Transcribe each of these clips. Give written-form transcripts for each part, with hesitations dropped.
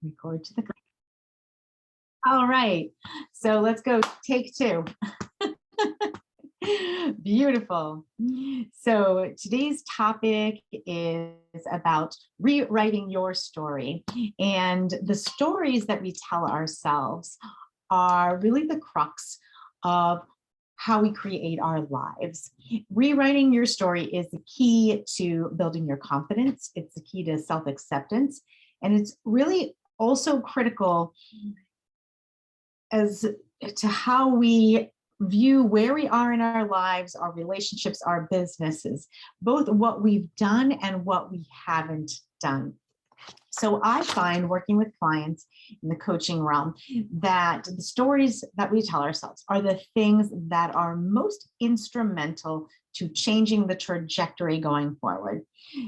Record to the. All right, so let's go take two. Beautiful. So today's topic is about rewriting your story. And the stories that we tell ourselves are really the crux of how we create our lives. Rewriting your story is the key to building your confidence. It's the key to self-acceptance. And it's really also critical as to how we view where we are in our lives, our relationships, our businesses, both what we've done and what we haven't done. So I find working with clients in the coaching realm that the stories that we tell ourselves are the things that are most instrumental to changing the trajectory going forward.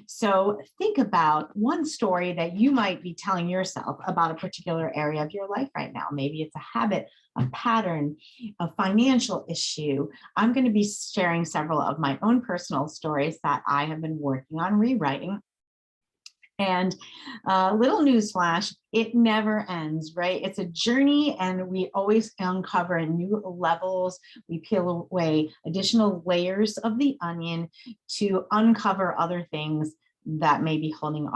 So think about one story that you might be telling yourself about a particular area of your life right now. Maybe it's a habit, a pattern, a financial issue. I'm going to be sharing several of my own personal stories that I have been working on rewriting. And little newsflash, it never ends, right? It's a journey and we always uncover new levels. We peel away additional layers of the onion to uncover other things that may be holding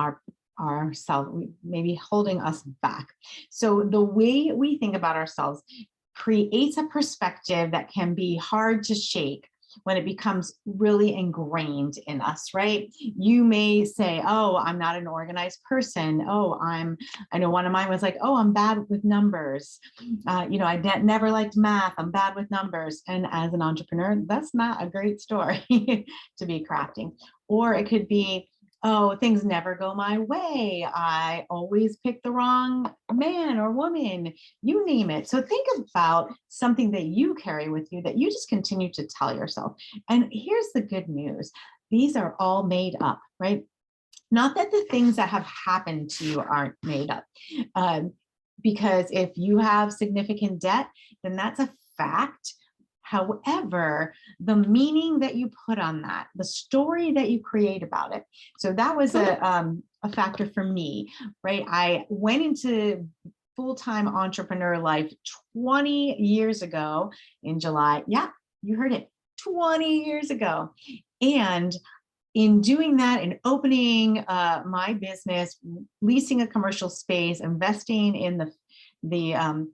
ourselves, maybe holding us back. So the way we think about ourselves creates a perspective that can be hard to shake when it becomes really ingrained in us, right? You may say, oh, I'm not an organized person. Oh, I know one of mine was like, oh, I'm bad with numbers. I never liked math. I'm bad with numbers. And as an entrepreneur, that's not a great story to be crafting. Or it could be, oh, things never go my way. I always pick the wrong man or woman, you name it. So think about something that you carry with you that you just continue to tell yourself. And here's the good news. These are all made up, right? Not that the things that have happened to you aren't made up. Because if you have significant debt, then that's a fact. However, the meaning that you put on that, the story that you create about it. So that was a factor for me, right? I went into full-time entrepreneur life 20 years ago in July. Yeah, you heard it, 20 years ago. And in doing that and opening my business, leasing a commercial space, investing in the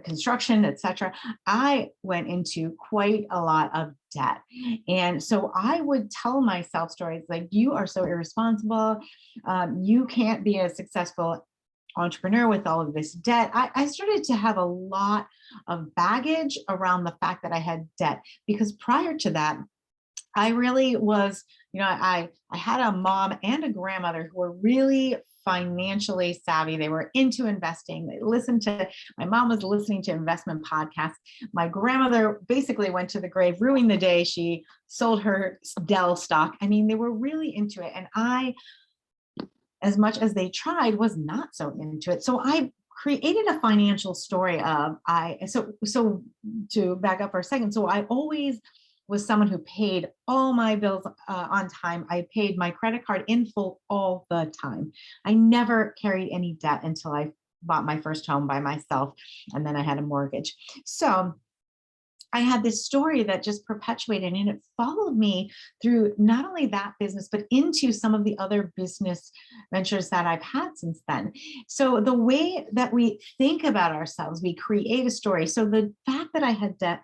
construction, etc., I went into quite a lot of debt. And so I would tell myself stories like, you are so irresponsible. You can't be a successful entrepreneur with all of this debt. I started to have a lot of baggage around the fact that I had debt, because prior to that, I really was, I had a mom and a grandmother who were really financially savvy. They were into investing. My mom was listening to investment podcasts. My grandmother basically went to the grave, ruined the day she sold her Dell stock. I mean, they were really into it. And I, as much as they tried, was not so into it. So I created a financial story of, so to back up for a second. So I always was someone who paid all my bills on time. I paid my credit card in full all the time. I never carried any debt until I bought my first home by myself, and then I had a mortgage. So I had this story that just perpetuated, and it followed me through not only that business, but into some of the other business ventures that I've had since then. So the way that we think about ourselves, we create a story. So the fact that I had debt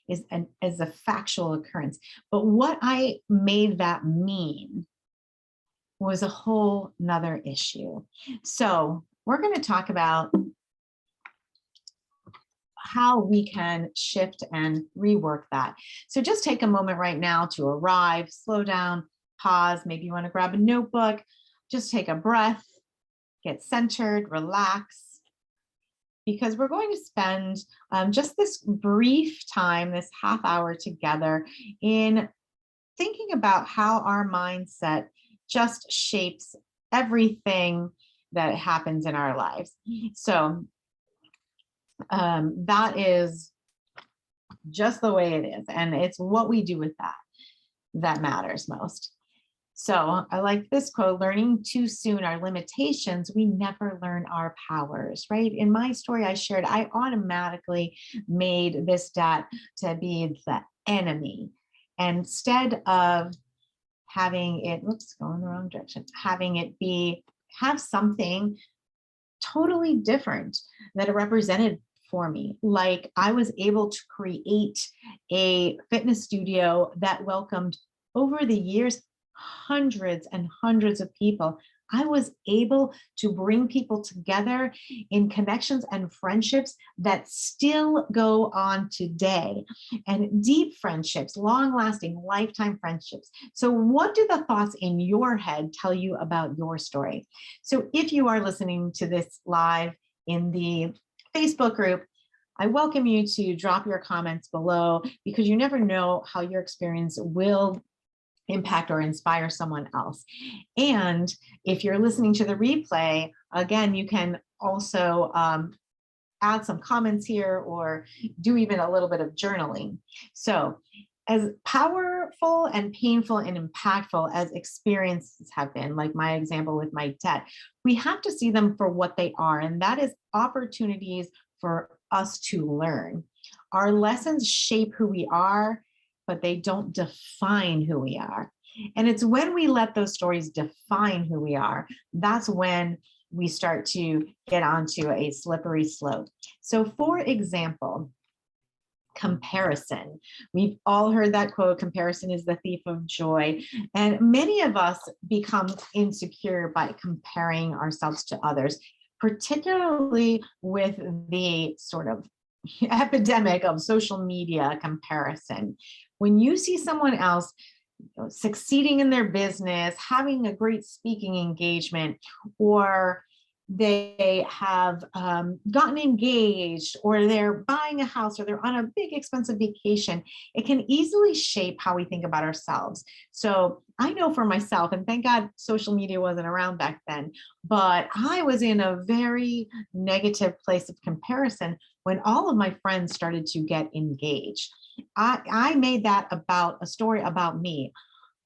is a factual occurrence. But what I made that mean was a whole nother issue. So we're going to talk about how we can shift and rework that. So just take a moment right now to arrive, slow down, pause. Maybe you want to grab a notebook, just take a breath, get centered, relax. Because we're going to spend just this brief time, this half hour together, in thinking about how our mindset just shapes everything that happens in our lives. So that is just the way it is. And it's what we do with that matters most. So I like this quote: learning too soon our limitations, we never learn our powers, right? In my story I shared, I automatically made this debt to be the enemy instead of having it, whoops, going the wrong direction, having it have something totally different that it represented for me. Like I was able to create a fitness studio that welcomed over the years hundreds and hundreds of people. I was able to bring people together in connections and friendships that still go on today, and deep friendships, long lasting, lifetime friendships. So, what do the thoughts in your head tell you about your story? So, if you are listening to this live in the Facebook group, I welcome you to drop your comments below, because you never know how your experience will impact or inspire someone else. And if you're listening to the replay, again, you can also add some comments here or do even a little bit of journaling. So, as powerful and painful and impactful as experiences have been, like my example with my debt, we have to see them for what they are, and that is opportunities for us to learn. Our lessons shape who we are, but they don't define who we are. And it's when we let those stories define who we are, that's when we start to get onto a slippery slope. So, for example, comparison. We've all heard that quote: comparison is the thief of joy. And many of us become insecure by comparing ourselves to others, particularly with the sort of epidemic of social media comparison. When you see someone else succeeding in their business, having a great speaking engagement, or they have gotten engaged, or they're buying a house, or they're on a big expensive vacation, it can easily shape how we think about ourselves. So I know for myself, and thank God social media wasn't around back then, but I was in a very negative place of comparison when all of my friends started to get engaged. I made that about a story about me.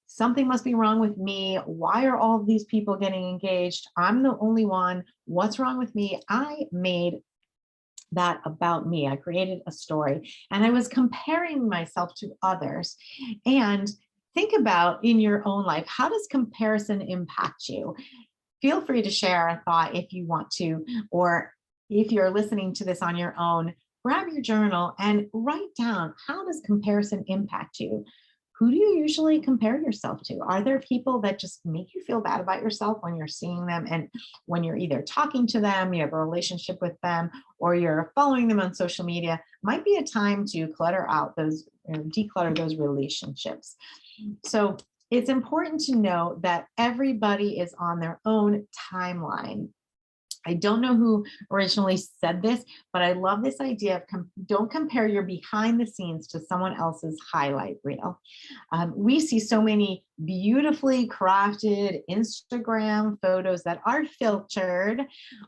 Something must be wrong with me. Why are all of these people getting engaged? I'm the only one. What's wrong with me? I made that about me. I created a story and I was comparing myself to others. And think about in your own life, how does comparison impact you? Feel free to share a thought if you want to, or if you're listening to this on your own, grab your journal and write down, how does comparison impact you? Who do you usually compare yourself to? Are there people that just make you feel bad about yourself when you're seeing them, and when you're either talking to them, you have a relationship with them, or you're following them on social media? Might be a time to clutter out those, declutter those relationships. So it's important to know that everybody is on their own timeline. I don't know who originally said this, but I love this idea of don't compare your behind the scenes to someone else's highlight reel. We see so many beautifully crafted Instagram photos that are filtered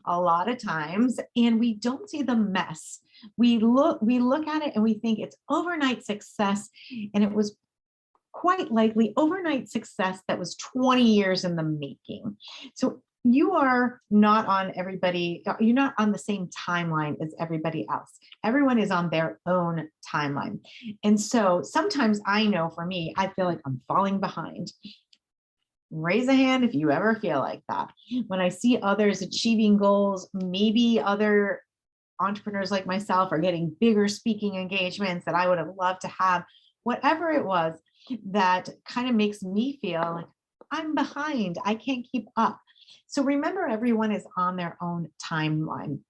a lot of times, and we don't see the mess. We look at it and we think it's overnight success, and it was quite likely overnight success that was 20 years in the making. So you are not on you're not on the same timeline as everybody else. Everyone is on their own timeline. And so sometimes I know for me, I feel like I'm falling behind. Raise a hand if you ever feel like that. When I see others achieving goals, maybe other entrepreneurs like myself are getting bigger speaking engagements that I would have loved to have, whatever it was that kind of makes me feel like I'm behind, I can't keep up. So remember, everyone is on their own timeline.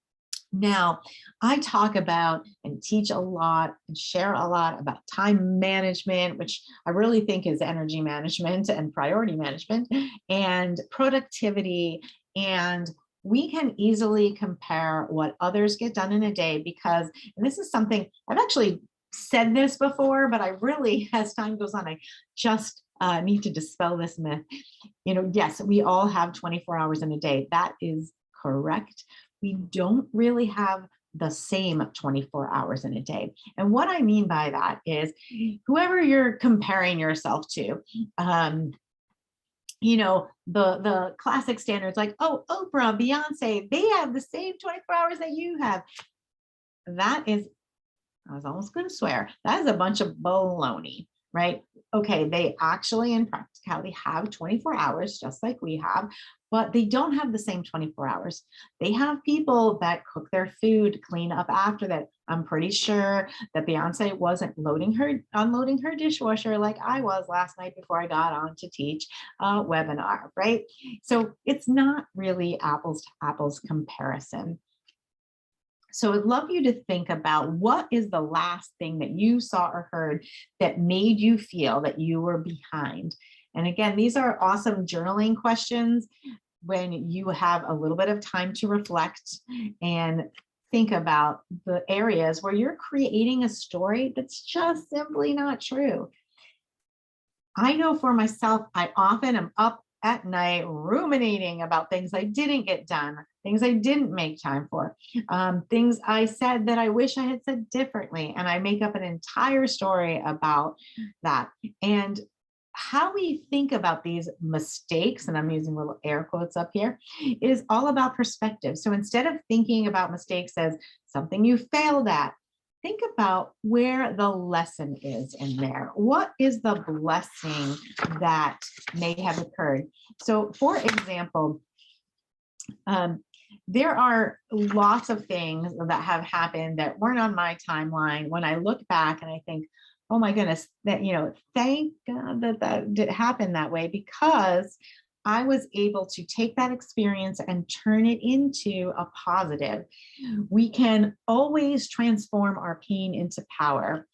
Now, I talk about and teach a lot and share a lot about time management, which I really think is energy management and priority management and productivity. And we can easily compare what others get done in a day because, and this is something I've actually said this before, but I really, as time goes on, I just need to dispel this myth. Yes, we all have 24 hours in a day. That is correct. We don't really have the same 24 hours in a day. And what I mean by that is whoever you're comparing yourself to, the classic standards like, oh, Oprah, Beyonce, they have the same 24 hours that you have. That is, I was almost going to swear, that is a bunch of baloney, right? Okay, they actually in practicality have 24 hours just like we have, but they don't have the same 24 hours. They have people that cook their food, clean up after that. I'm pretty sure that Beyonce wasn't unloading her dishwasher like I was last night before I got on to teach a webinar, right? So it's not really apples to apples comparison. So I'd love you to think about what is the last thing that you saw or heard that made you feel that you were behind. And again, these are awesome journaling questions when you have a little bit of time to reflect and think about the areas where you're creating a story that's just simply not true. I know for myself, I often am up at night ruminating about things I didn't get done, things I didn't make time for, things I said that I wish I had said differently. And I make up an entire story about that. And how we think about these mistakes, and I'm using little air quotes up here, is all about perspective. So instead of thinking about mistakes as something you failed at, think about where the lesson is in there. What is the blessing that may have occurred? So for example, there are lots of things that have happened that weren't on my timeline. When I look back and I think, oh my goodness, that, thank God that did happen that way, because I was able to take that experience and turn it into a positive. We can always transform our pain into power.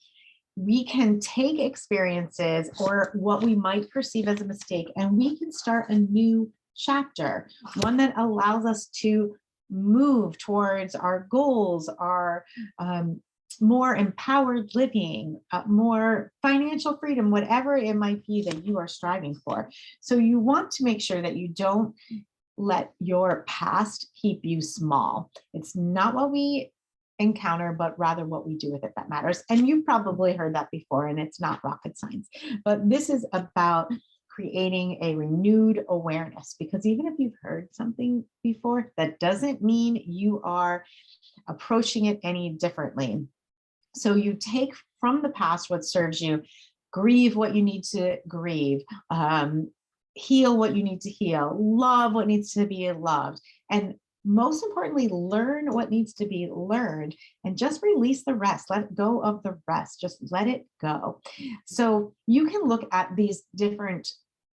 We can take experiences or what we might perceive as a mistake, and we can start a new chapter, one that allows us to move towards our goals, our more empowered living, more financial freedom, whatever it might be that you are striving for. So you want to make sure that you don't let your past keep you small. It's not what we encounter, but rather what we do with it that matters. And you've probably heard that before, and it's not rocket science, but this is about creating a renewed awareness, because even if you've heard something before, that doesn't mean you are approaching it any differently. So you take from the past what serves you, grieve what you need to grieve, heal what you need to heal, love what needs to be loved, and most importantly, learn what needs to be learned, and just release the rest. Let go of the rest. Just let it go. So you can look at these different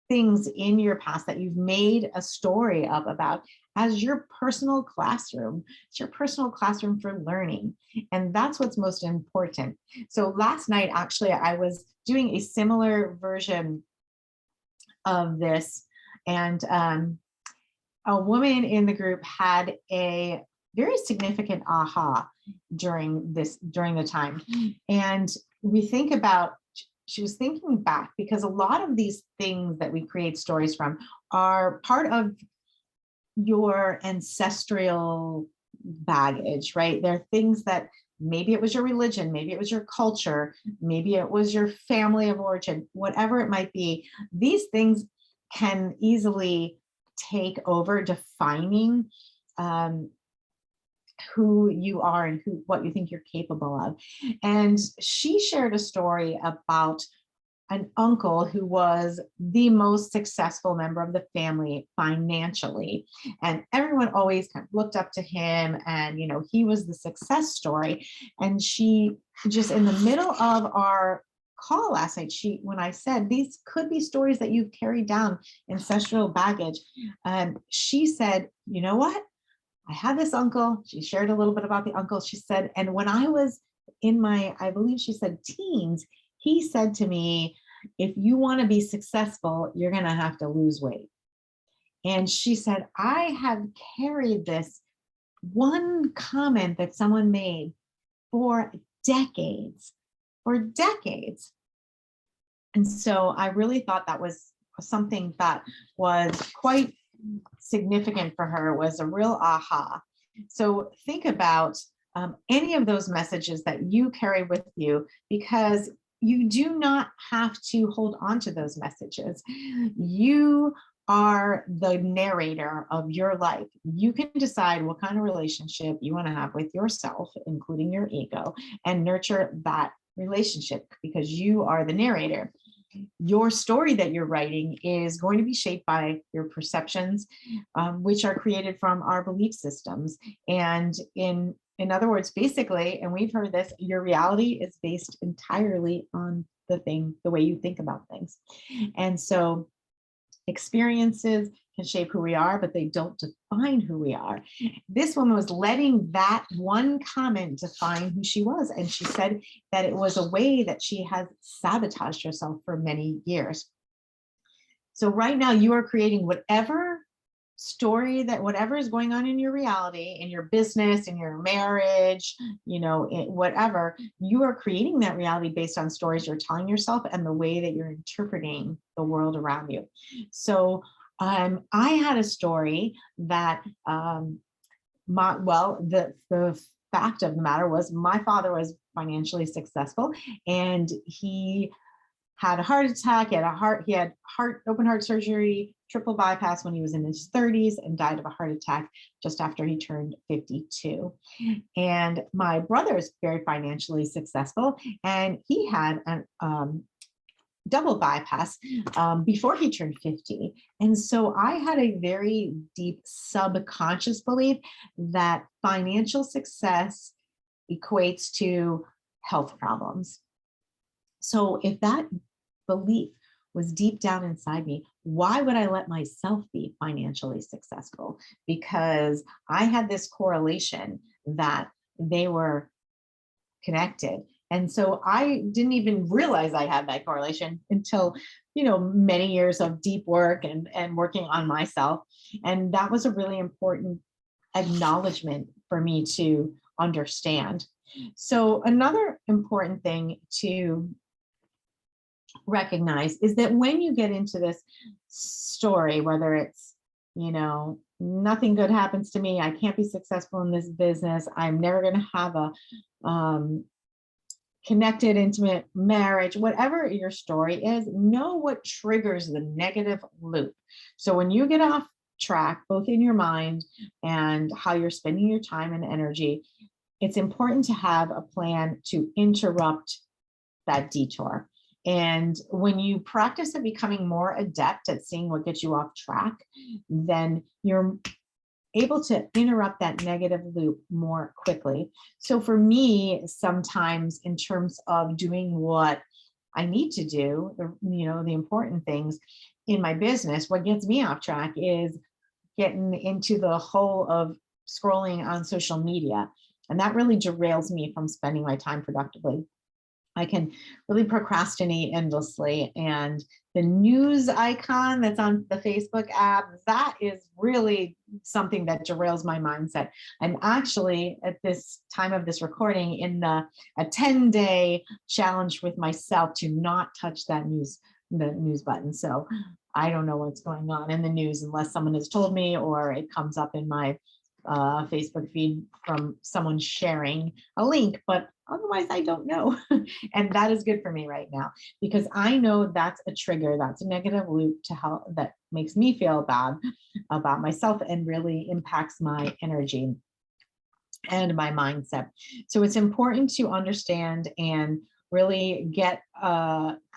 things in your past that you've made a story up about as your personal classroom. It's your personal classroom for learning. And that's what's most important. So last night, actually, I was doing a similar version of this. And a woman in the group had a very significant aha during the time. And we think about, she was thinking back, because a lot of these things that we create stories from are part of your ancestral baggage, right? They're things that maybe it was your religion, maybe it was your culture, maybe it was your family of origin, whatever it might be. These things can easily take over defining who you are and what you think you're capable of. And she shared a story about an uncle who was the most successful member of the family financially. And everyone always kind of looked up to him, and, he was the success story. And she just, in the middle of our call last night, when I said, these could be stories that you've carried down, ancestral baggage. She said, you know what? I had this uncle. She shared a little bit about the uncle. She said, and when I was in my, I believe she said teens, he said to me, if you want to be successful, you're going to have to lose weight. And she said, I have carried this one comment that someone made for decades. And so I really thought that was something that was quite significant for her, was a real aha. So think about any of those messages that you carry with you, because you do not have to hold on to those messages. You are the narrator of your life. You can decide what kind of relationship you want to have with yourself, including your ego, and nurture that relationship because you are the narrator. Your story that you're writing is going to be shaped by your perceptions, which are created from our belief systems. And in other words, basically, and we've heard this, your reality is based entirely on the way you think about things. And so experiences can shape who we are, but they don't define who we are. This woman was letting that one comment define who she was. And she said that it was a way that she has sabotaged herself for many years. So right now you are creating whatever story that whatever is going on in your reality, in your business, in your marriage, whatever, you are creating that reality based on stories you're telling yourself and the way that you're interpreting the world around you. So I had a story that the fact of the matter was my father was financially successful and he had a heart attack, he had open heart surgery, triple bypass when he was in his 30s and died of a heart attack just after he turned 52. And my brother is very financially successful and he had a double bypass before he turned 50. And so I had a very deep subconscious belief that financial success equates to health problems. So if that belief was deep down inside me, why would I let myself be financially successful? Because I had this correlation that they were connected. And so I didn't even realize I had that correlation until, many years of deep work and working on myself. And that was a really important acknowledgement for me to understand. So another important thing to recognize is that when you get into this story, whether it's, nothing good happens to me, I can't be successful in this business, I'm never going to have a connected, intimate marriage, whatever your story is, know what triggers the negative loop. So when you get off track, both in your mind and how you're spending your time and energy, it's important to have a plan to interrupt that detour. And when you practice at becoming more adept at seeing what gets you off track, then you're able to interrupt that negative loop more quickly. So for me, sometimes in terms of doing what I need to do, the important things in my business, what gets me off track is getting into the hole of scrolling on social media. And that really derails me from spending my time productively. I can really procrastinate endlessly. And the news icon that's on the Facebook app, that is really something that derails my mindset. I'm actually at this time of this recording in a 10-day challenge with myself to not touch the news button. So I don't know what's going on in the news unless someone has told me or it comes up in my Facebook feed from someone sharing a link, but otherwise I don't know. And that is good for me right now because I know that's a trigger, that's a negative loop to help that makes me feel bad about myself and really impacts my energy and my mindset. So it's important to understand and really get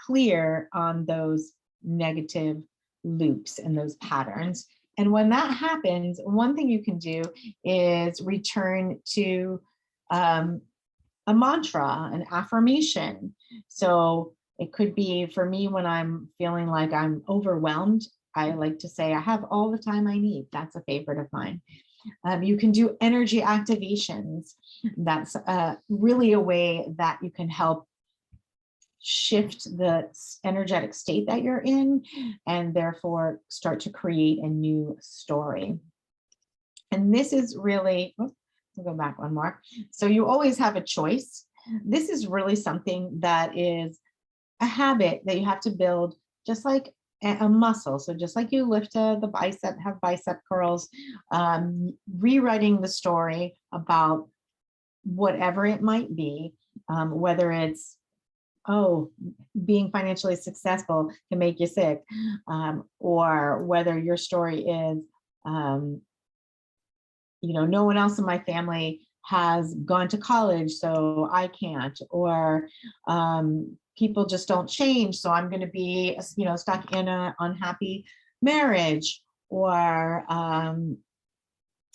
clear on those negative loops and those patterns. And when that happens, one thing you can do is return to a mantra, an affirmation. So it could be for me when I'm feeling like I'm overwhelmed, I like to say, I have all the time I need. That's a favorite of mine. You can do energy activations. That's really a way that you can help shift the energetic state that you're in and therefore start to create a new story. And this is really, we'll go back one more. So you always have a choice. This is really something that is a habit that you have to build, just like a muscle. So just like you lift the bicep, have bicep curls, rewriting the story about whatever it might be, whether it's oh, being financially successful can make you sick, or whether your story is, um, no one else in my family has gone to college, so I can't, or people just don't change, so I'm going to be, stuck in an unhappy marriage, or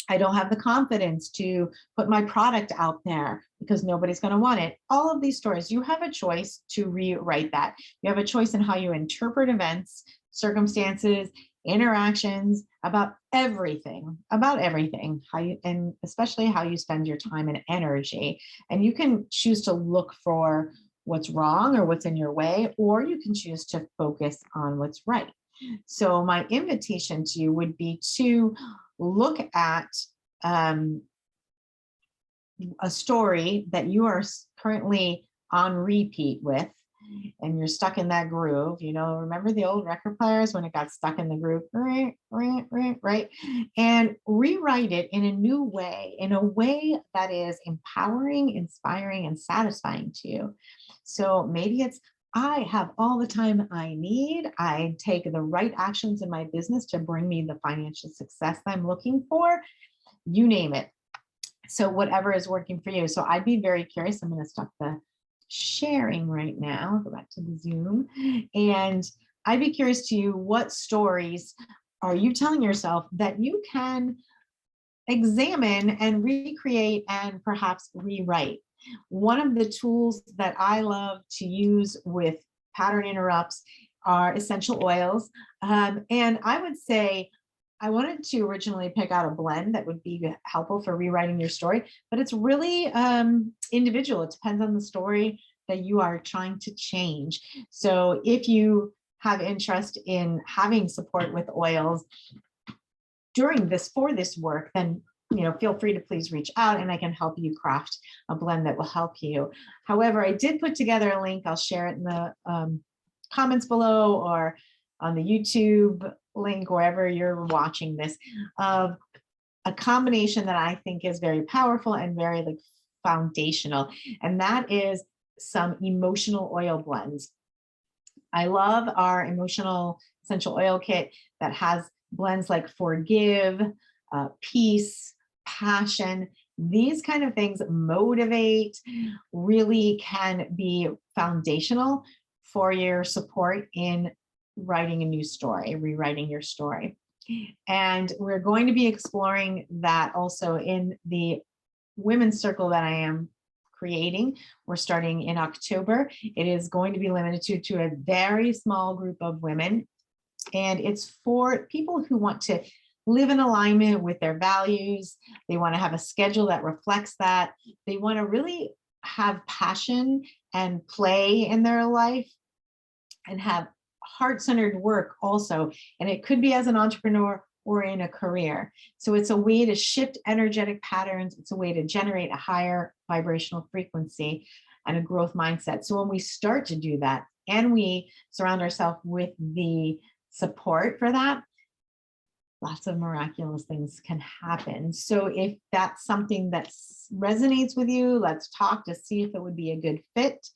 I don't have the confidence to put my product out there because nobody's going to want it. All of these stories, you have a choice to rewrite that. You have a choice in how you interpret events, circumstances, interactions, about everything, how you, and especially how you spend your time and energy. And you can choose to look for what's wrong or what's in your way, or you can choose to focus on what's right. So my invitation to you would be to look at um, a story that you are currently on repeat with, and you're stuck in that groove. Remember the old record players when it got stuck in the groove, right? And rewrite it in a new way, in a way that is empowering, inspiring, and satisfying to you. So maybe it's, I have all the time I need. I take the right actions in my business to bring me the financial success I'm looking for. You name it. So whatever is working for you. So I'd be very curious. I'm going to stop the sharing right now. Go back to the Zoom. And I'd be curious to you, what stories are you telling yourself that you can examine and recreate and perhaps rewrite? One of the tools that I love to use with pattern interrupts are essential oils. And I would say, I wanted to originally pick out a blend that would be helpful for rewriting your story, but it's really individual. It depends on the story that you are trying to change. So if you have interest in having support with oils for this work, then feel free to please reach out and I can help you craft a blend that will help you. However, I did put together a link. I'll share it in the comments below or on the YouTube link, wherever you're watching this, of a combination that I think is very powerful and very foundational. And that is some emotional oil blends. I love our emotional essential oil kit that has blends like forgive, peace, passion. These kind of things motivate, really can be foundational for your support in writing a new story, rewriting your story. And we're going to be exploring that also in the women's circle that I am creating. We're starting in October. It is going to be limited to a very small group of women. And it's for people who want to live in alignment with their values. They want to have a schedule that reflects that. They want to really have passion and play in their life and have heart-centered work also. And it could be as an entrepreneur or in a career. So it's a way to shift energetic patterns. It's a way to generate a higher vibrational frequency and a growth mindset. So when we start to do that and we surround ourselves with the support for that, lots of miraculous things can happen. So if that's something that resonates with you, let's talk to see if it would be a good fit,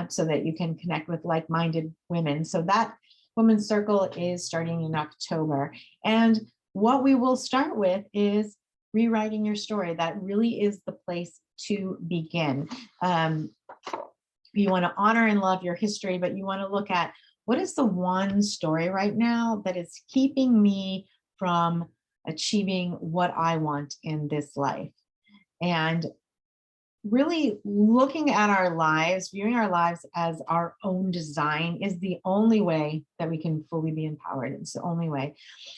so that you can connect with like-minded women. So that Women's Circle is starting in October. And what we will start with is rewriting your story. That really is the place to begin. You want to honor and love your history, but you want to look at, what is the one story right now that is keeping me from achieving what I want in this life? And really looking at our lives, viewing our lives as our own design is the only way that we can fully be empowered. It's the only way.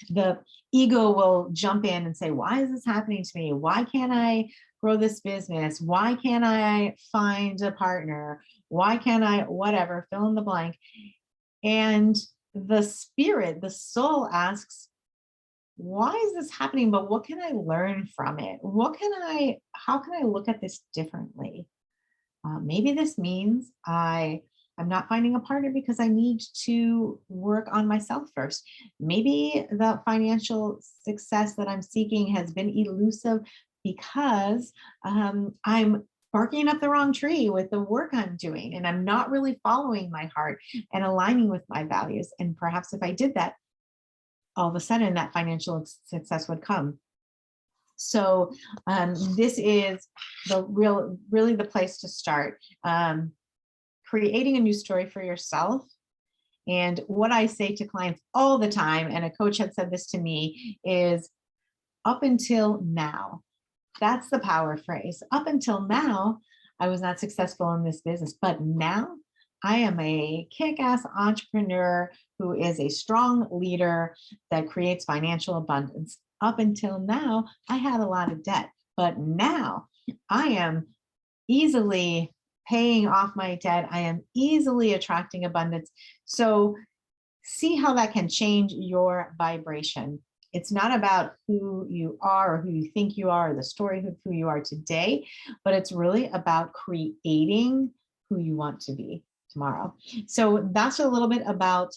The ego will jump in and say, why is this happening to me? Why can't I grow this business? Why can't I find a partner? Why can't I, whatever, fill in the blank. And the spirit, the soul asks, why is this happening? But what can I learn from it? How can I look at this differently? Maybe this means I'm not finding a partner because I need to work on myself first. Maybe the financial success that I'm seeking has been elusive because I'm barking up the wrong tree with the work I'm doing, and I'm not really following my heart and aligning with my values. And perhaps if I did that, all of a sudden that financial success would come. So this is really the place to start. Creating a new story for yourself. And what I say to clients all the time, and a coach had said this to me, is up until now. That's the power phrase. Up until now, I was not successful in this business, but now I am a kick-ass entrepreneur who is a strong leader that creates financial abundance. Up until now, I had a lot of debt, but now I am easily paying off my debt. I am easily attracting abundance. So see how that can change your vibration. It's not about who you are or who you think you are, or the story of who you are today, but it's really about creating who you want to be tomorrow. So that's a little bit about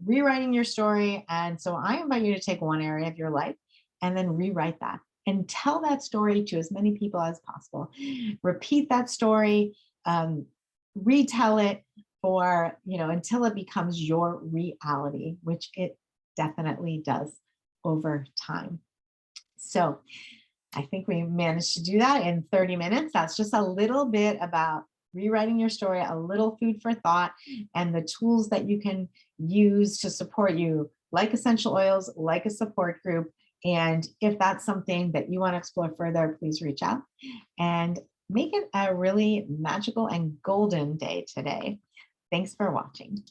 rewriting your story. And so I invite you to take one area of your life and then rewrite that and tell that story to as many people as possible. Repeat that story, retell it for, until it becomes your reality, which it definitely does over time. So I think we managed to do that in 30 minutes. That's just a little bit about rewriting your story, a little food for thought, and the tools that you can use to support you, like essential oils, like a support group. And if that's something that you want to explore further, please reach out and make it a really magical and golden day today. Thanks for watching.